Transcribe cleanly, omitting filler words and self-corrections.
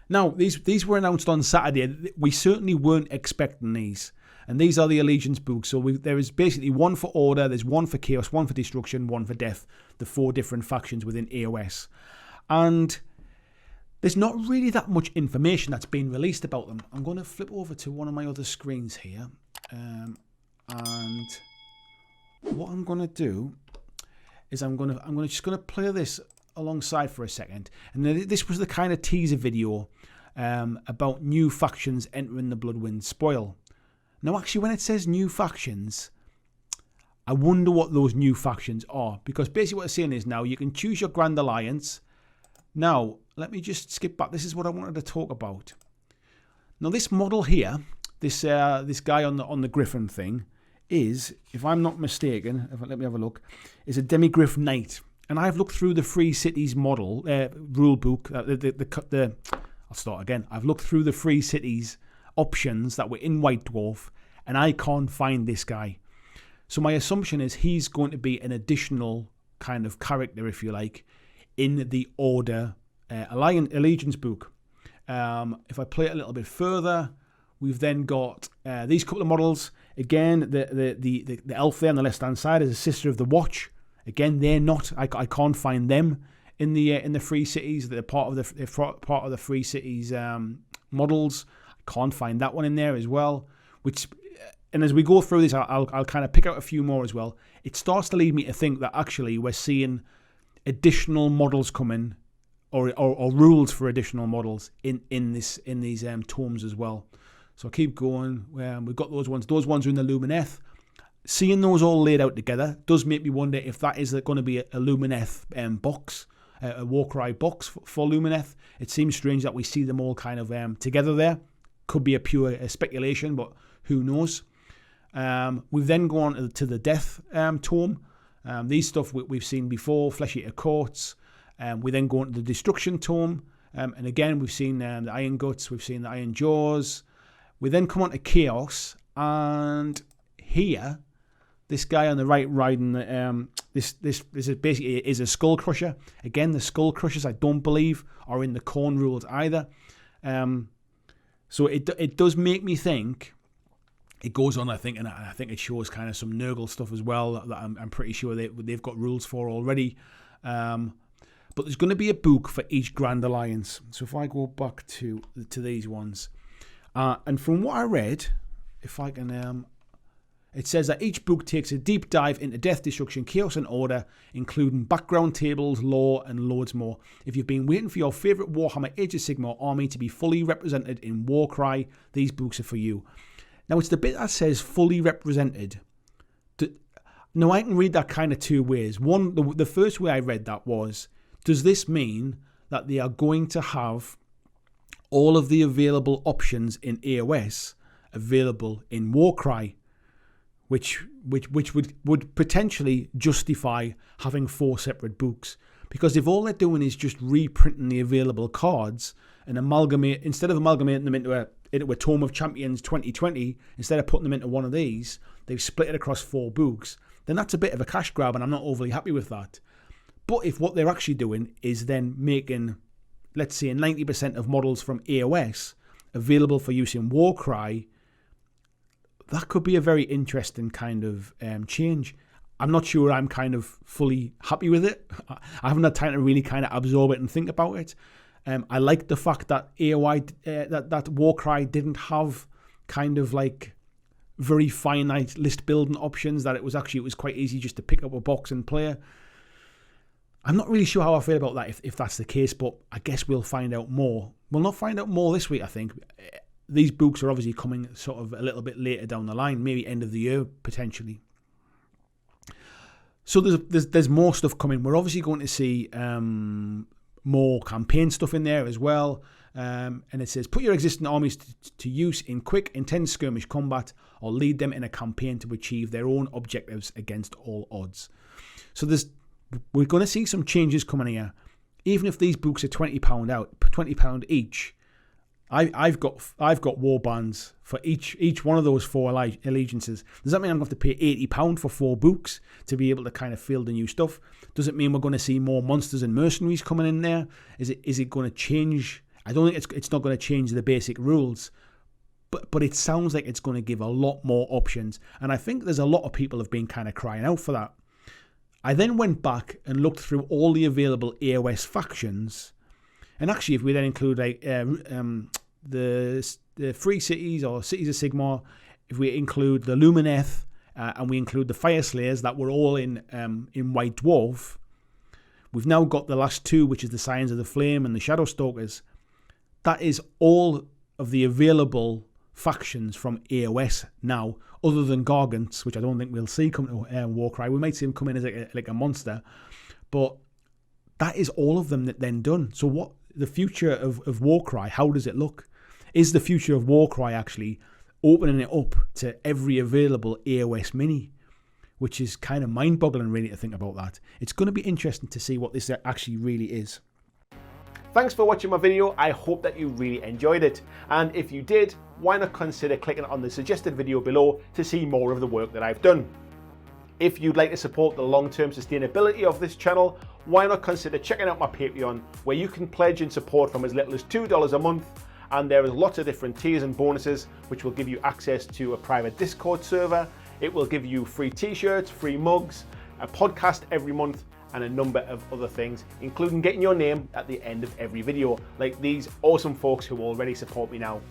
Now, these were announced on Saturday. We certainly weren't expecting these. And these are the Allegiance books. So there is basically one for Order, there's one for Chaos, one for Destruction, one for Death. The 4 different factions within AOS. And there's not really that much information that's been released about them. I'm going to flip over to one of my other screens here. And what I'm going to do is I'm just going to play this alongside for a second. And this was the kind of teaser video about new factions entering the Bloodwind Spoil. Now, actually, when it says new factions, I wonder what those new factions are. Because basically what it's saying is now you can choose your Grand Alliance. Now, let me just skip back. This is what I wanted to talk about. Now, this model here, this guy on the Griffin thing, is, if I'm not mistaken, let me have a look, is a Demigriff Knight. And I've looked through the Free Cities model, rule book, I'll start again. I've looked through the Free Cities options that were in White Dwarf, and I can't find this guy. So my assumption is he's going to be an additional kind of character, if you like, in the Order Allegiance book. If I play it a little bit further, we've then got these couple of models. Again, the elf there on the left-hand side is a Sister of the Watch. Again, they're not. I can't find them in the Free Cities. They're part of the Free Cities models. I can't find that one in there as well. And as we go through this, I'll kind of pick out a few more as well. It starts to lead me to think that actually we're seeing additional models coming, or rules for additional models in these tomes as well. So I'll keep going. We've got those ones. Those ones are in the Lumineth. Seeing those all laid out together does make me wonder if that is going to be a Lumineth box, a Warcry box for Lumineth. It seems strange that we see them all kind of together there. Could be a pure speculation, but who knows? We've then gone to the Death tome. These stuff we've seen before, Flesh Eater Courts. We then go into the Destruction tome. And again, we've seen the Iron Guts, we've seen the Iron Jaws. We then come on to Chaos. And here, this guy on the right riding, this is basically is a Skull Crusher. Again, the Skull Crushers, I don't believe, are in the Khorne rules either. So it does make me think. It goes on, I think, and I think it shows kind of some Nurgle stuff as well that I'm pretty sure they've got rules for already. But there's going to be a book for each Grand Alliance. So if I go back to these ones, and from what I read, if I can, it says that each book takes a deep dive into Death, Destruction, Chaos, and Order, including background tables, lore, and loads more. If you've been waiting for your favourite Warhammer Age of Sigmar army to be fully represented in Warcry, these books are for you. Now, it's the bit that says fully represented. Now, I can read that kind of two ways. One, the first way I read that was, does this mean that they are going to have all of the available options in AOS available in Warcry, which would potentially justify having 4 separate books? Because if all they're doing is just reprinting the available cards and instead of amalgamating them into a Tome of Champions 2020, instead of putting them into one of these, they've split it across 4 books, then that's a bit of a cash grab, and I'm not overly happy with that. But if what they're actually doing is then making, let's say, 90% of models from AOS available for use in Warcry, that could be a very interesting kind of change. I'm not sure I'm kind of fully happy with it. I haven't had time to really kind of absorb it and think about it. I like the fact that that Warcry didn't have kind of like very finite list building options, that it was quite easy just to pick up a box and play. I'm not really sure how I feel about that if that's the case, but I guess we'll find out more. We'll not find out more this week, I think. These books are obviously coming sort of a little bit later down the line, maybe end of the year potentially. So there's more stuff coming. We're obviously going to see more campaign stuff in there as well. And it says, put your existing armies to use in quick, intense skirmish combat, or lead them in a campaign to achieve their own objectives against all odds. So we're going to see some changes coming here. Even if these books are £20 each, I've got war bands for each one of those 4 allegiances. Does that mean I'm going to have to pay £80 for 4 books to be able to kind of field the new stuff? Does it mean we're going to see more monsters and mercenaries coming in there? Is it going to change I don't think it's not going to change the basic rules, but it sounds like it's going to give a lot more options. And I think there's a lot of people have been kind of crying out for that. I then went back and looked through all the available AOS factions. And actually, if we then include like the Free Cities or Cities of Sigmar, if we include the Lumineth and we include the Fire Slayers that were all in White Dwarf, we've now got the last two, which is the Scions of the Flame and the Shadow Stalkers. That is all of the available factions from AOS now, other than Gargants, which I don't think we'll see come to Warcry. We might see him come in as like a monster, but that is all of them that then done. So what the future of Warcry, how does it look? Is the future of Warcry actually opening it up to every available AOS mini? Which is kind of mind-boggling really to think about that. It's going to be interesting to see what this actually really is. Thanks for watching my video. I hope that you really enjoyed it. And if you did, why not consider clicking on the suggested video below to see more of the work that I've done. If you'd like to support the long-term sustainability of this channel, why not consider checking out my Patreon, where you can pledge and support from as little as $2 a month. And there is lots of different tiers and bonuses, which will give you access to a private Discord server. It will give you free t-shirts, free mugs, a podcast every month, and a number of other things, including getting your name at the end of every video, like these awesome folks who already support me now.